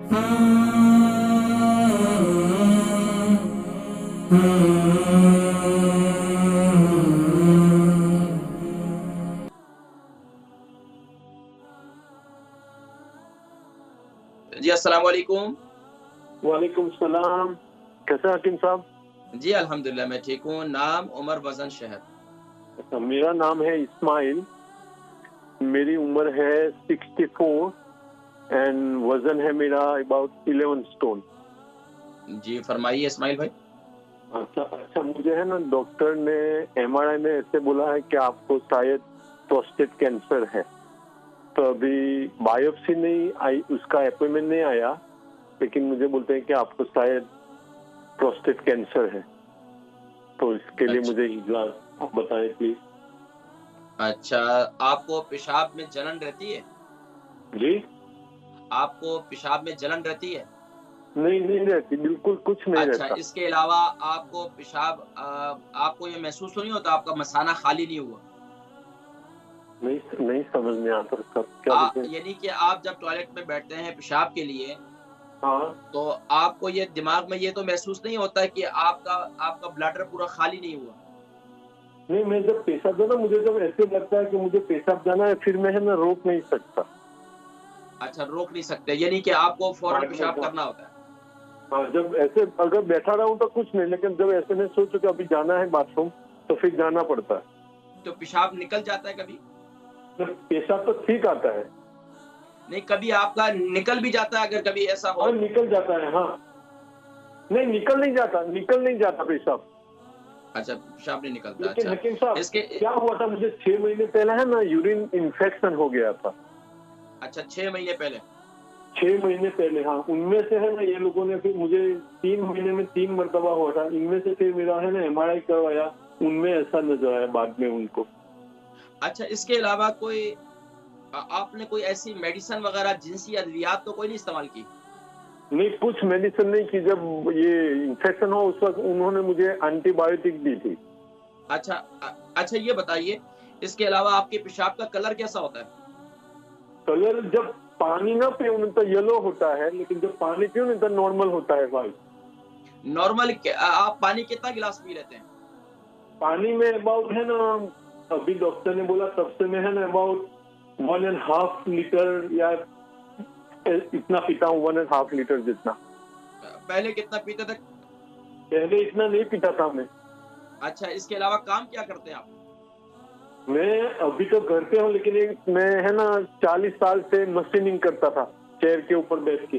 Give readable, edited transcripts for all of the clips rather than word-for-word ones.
جی السلام علیکم. وعلیکم السلام. کیسا حکیم صاحب؟ جی الحمدللہ میں ٹھیک ہوں. نام عمر وزن شہر. میرا نام ہے اسماعیل. میری عمر ہے 64 اینڈ وزن ہے میرا اباؤٹ 11 اسٹون. جی فرمائیے اسماعیل بھائی. اچھا مجھے ہے نا ڈاکٹر نے MRI میں ایسے بولا ہے کہ آپ کو شاید پروسٹیٹ کینسر ہے. تو ابھی بایوپسی نہیں آئی, اس کا اپوائنٹمنٹ نہیں آیا, لیکن مجھے بولتے ہیں کہ آپ کو شاید پروسٹیٹ کینسر ہے. تو اس کے لیے مجھے علاج آپ بتائیں پلیز. اچھا آپ کو پیشاب میں جلن رہتی ہے؟ جی آپ کو پیشاب میں جلن رہتی ہے؟ نہیں رہتی, بالکل کچھ نہیں اچھا رہتا. اس کے علاوہ آپ کو پیشاب آپ کو یہ محسوس تو نہیں ہوتا آپ کا مثانہ خالی نہیں ہوا؟ نہیں سمجھ میں آتا سب کیا بولتے ہیں. یعنی کہ آپ جب ٹوائلٹ میں بیٹھتے ہیں پیشاب کے لیے ہاں تو آپ کو یہ دماغ میں یہ تو محسوس نہیں ہوتا کہ آپ کا بلیڈر پورا خالی نہیں ہوا؟ نہیں, میں جب پیشاب جانا مجھے جب ایسے لگتا ہے کہ مجھے پیشاب جانا ہے, پھر میں ہے نا روک نہیں سکتا. اچھا روک نہیں سکتے, یعنی کہ آپ کو فوراً پیشاب کرنا ہوتا ہے. ہاں جب ایسے اگر بیٹھا رہا ہوں تو کچھ نہیں, لیکن جب ایسے میں سوچوں کہ ابھی جانا ہے باتھ روم تو پھر جانا پڑتا ہے. تو پیشاب نکل جاتا ہے کبھی؟ پیشاب تو ٹھیک آتا ہے. نہیں کبھی آپ کا نکل بھی جاتا ہے اگر کبھی ایسا ہو؟ ہاں نکل جاتا ہے. ہاں نہیں نکل نہیں جاتا پیشاب. اچھا پیشاب نہیں نکلتا. لیکن اچھا حکیم صاحب اس کے کیا ہوا تھا, مجھے 6 مہینے پہلے ہے نا یورین انفیکشن ہو گیا تھا. اچھا 6 مہینے پہلے. 6 مہینے پہلے ہاں. ان میں سے ہے نا یہ لوگوں نے پھر مجھے 3 مہینے میں 3 مرتبہ ہوا تھا. ان میں سے پھر میرا ہے نا MRI کروایا, ان میں ایسا نظر آیا بعد میں ان کو. اچھا اس کے علاوہ کوئی آپ نے کوئی ایسی میڈیسن وغیرہ جنسی ادویات تو کوئی نہیں استعمال کی؟ نہیں کچھ میڈیسن نہیں کی. جب یہ انفیکشن ہو اس وقت انہوں نے مجھے اینٹی بایوٹک دی تھی. اچھا یہ بتائیے اس کے علاوہ آپ کے پیشاب کا کلر کیسا ہوتا ہے؟ کلر جب پانی نہ پیوں تو یلو ہوتا ہے, لیکن جب پانی پیوں نہیں تو نارمل ہوتا ہے بھائی. نارمل آپ پانی کتنا گلاس پی لیتے ہیں؟ پانی میں اباؤٹ ہے نا, ابھی ڈاکٹر نے بولا تب سے میں ہے نا اباؤٹ 1.5 لیٹر یا اتنا پیتا ہوں, 1.5 لیٹر جتنا. پہلے کتنا پیتے تھے؟ پہلے اتنا نہیں پیتا تھا میں. اچھا اس کے علاوہ کام کیا کرتے ہیں آپ؟ میں ابھی تو گھر پہ ہوں, لیکن میں ہے نا 40 سال سے مشیننگ کرتا تھا چیئر کے اوپر بیٹھ کے.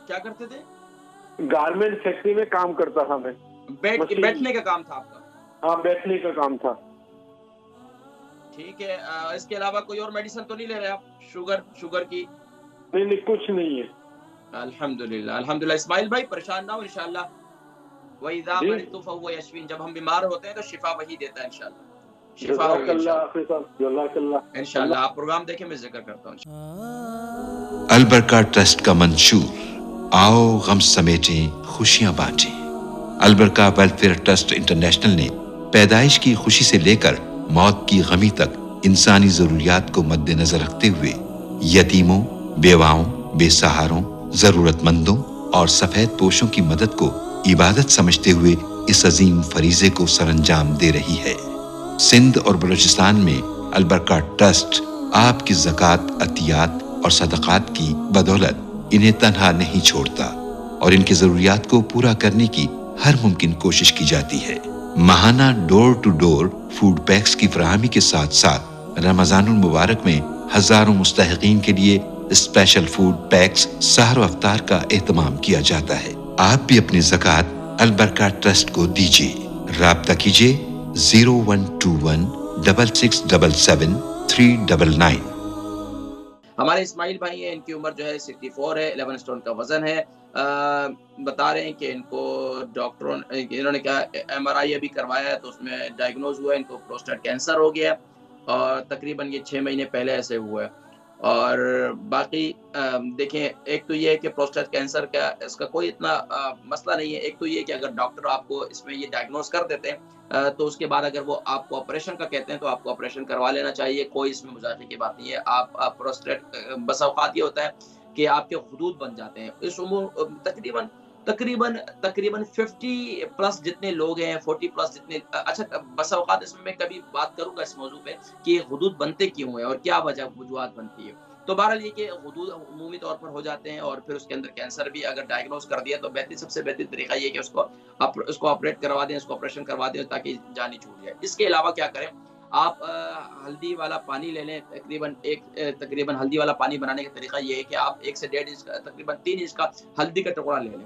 کیا کرتے تھے؟ گارمنٹ فیکٹری میں کام کرتا تھا میں. بیٹھنے کا کام تھا آپ کا؟ ہاں بیٹھنے کا کام تھا. ٹھیک ہے. اس کے علاوہ کوئی اور میڈیسن تو نہیں لے رہے آپ شوگر کی؟ نہیں کچھ نہیں ہے. الحمدللہ. اسماعیل بھائی پریشان نہ ہو انشاءاللہ. وَإِذَا مَرِضْتُ فَهُوَ يَشْفِينِ. جب ہم بیمار ہوتے ہیں تو شفا وہی دیتا ہے انشاءاللہ. شفا ہوگی انشاءاللہ. انشاءاللہ آپ پروگرام دیکھیں, میں ذکر کرتا ہوں. البرکہ ٹرسٹ کا منشور آؤ غم سمیٹیں خوشیاں بانٹیں. البرکہ ویلفیئر ٹرسٹ انٹرنیشنل نے پیدائش کی خوشی سے لے کر موت کی غمی تک انسانی ضروریات کو مد نظر رکھتے ہوئے یتیموں, بیواؤں, بے سہاروں, ضرورت مندوں اور سفید پوشوں کی مدد کو عبادت سمجھتے ہوئے اس عظیم فریضے کو سر انجام دے رہی ہے. سندھ اور بلوچستان میں البرکہ ٹرسٹ آپ کی زکوٰۃ, عطیات اور صدقات کی بدولت انہیں تنہا نہیں چھوڑتا اور ان کی ضروریات کو پورا کرنے کی ہر ممکن کوشش کی جاتی ہے. ماہانہ ڈور ٹو ڈور فوڈ پیکس کی فراہمی کے ساتھ ساتھ رمضان المبارک میں ہزاروں مستحقین کے لیے اسپیشل فوڈ پیکس سحر و افطار کا اہتمام کیا جاتا ہے. آپ بھی اپنی زکوٰۃ البرکہ ٹرسٹ کو دیجیے. رابطہ کیجیے 0121 6677 399. ہمارے اسماعیل بھائی ہیں, ان کی عمر جو ہے 64 ہے, 11 اسٹون کا وزن ہے. بتا رہے ہیں کہ ان کو ڈاکٹروں انہوں نے کہا MRI ابھی کروایا ہے تو اس میں ڈائگنوز ہوا ہے ان کو پروسٹیٹ کینسر ہو گیا, اور تقریباً یہ 6 مہینے پہلے ایسے ہوا ہے. اور باقی دیکھیں, ایک تو یہ ہے کہ پروسٹیٹ کینسر کا اس کا کوئی اتنا مسئلہ نہیں ہے. ایک تو یہ کہ اگر ڈاکٹر آپ کو اس میں یہ ڈائگنوز کر دیتے ہیں تو اس کے بعد اگر وہ آپ کو آپریشن کا کہتے ہیں تو آپ کو آپریشن کروا لینا چاہیے. کوئی اس میں مذاکرے کی بات نہیں ہے. آپ پروسٹیٹ بس اوقات یہ ہوتا ہے کہ آپ کے خدود بن جاتے ہیں. اس عمر تقریباً 50 پلس جتنے لوگ ہیں، 40 پلس جتنے، اچھا بس اوقات اس میں میں کبھی بات کروں گا اس موضوع پہ کہ یہ حدود بنتے کیوں ہیں اور کیا وجوہات بنتی ہے. تو بہرحال یہ کہ حدود عمومی طور پر ہو جاتے ہیں، اور پھر اس کے اندر کینسر بھی اگر ڈائگنوز کر دیا تو سب سے بہترین طریقہ یہ کہ اس کو آپریٹ کروا دیں، اس کو آپریشن کروا دیں تاکہ جان ہی چھوٹ جائے. اس کے علاوہ کیا کریں، آپ ہلدی والا پانی لے لیں. تقریباً ہلدی والا پانی بنانے کا طریقہ یہ ہے کہ آپ 1 سے 1.5 انچ کا، تقریباً 3 انچ کا ہلدی کا ٹکڑا لے لیں،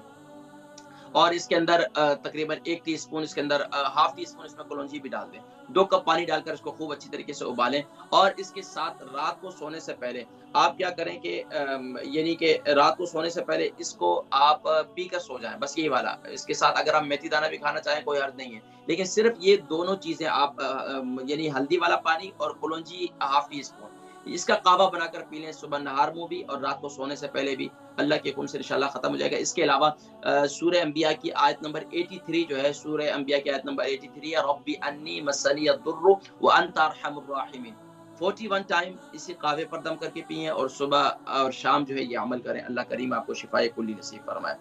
اور اس کے اندر تقریباً 1 ٹی اسپون، اس کے اندر ہاف ٹی اسپون اس میں کلونجی بھی ڈال دیں. 2 کپ پانی ڈال کر اس کو خوب اچھی طریقے سے ابالیں. اور اس کے ساتھ رات کو سونے سے پہلے آپ کیا کریں کہ یعنی کہ رات کو سونے سے پہلے اس کو آپ پی کر سو جائیں. بس یہی والا، اس کے ساتھ اگر آپ میتھی دانہ بھی کھانا چاہیں کوئی حرج نہیں ہے، لیکن صرف یہ دونوں چیزیں آپ یعنی ہلدی والا پانی اور کلونجی ہاف ٹی اسپون، اس کا قہوہ بنا کر پی لیں، صبح نہار منہ بھی اور رات کو سونے سے پہلے بھی. اللہ کے حکم سے انشاءاللہ ختم ہو جائے گا. اس کے علاوہ سورہ انبیاء کی آیت نمبر 83 جو ہے، سورہ انبیاء کی آیت نمبر 83 ہے، رب انی مسنی الضر وانت ارحم الراحمین. 41 ٹائم اسی قہوے پر دم کر کے پئیں اور صبح اور شام جو ہے یہ عمل کریں. اللہ کریم آپ کو شفائے کلی نصیب فرمائے.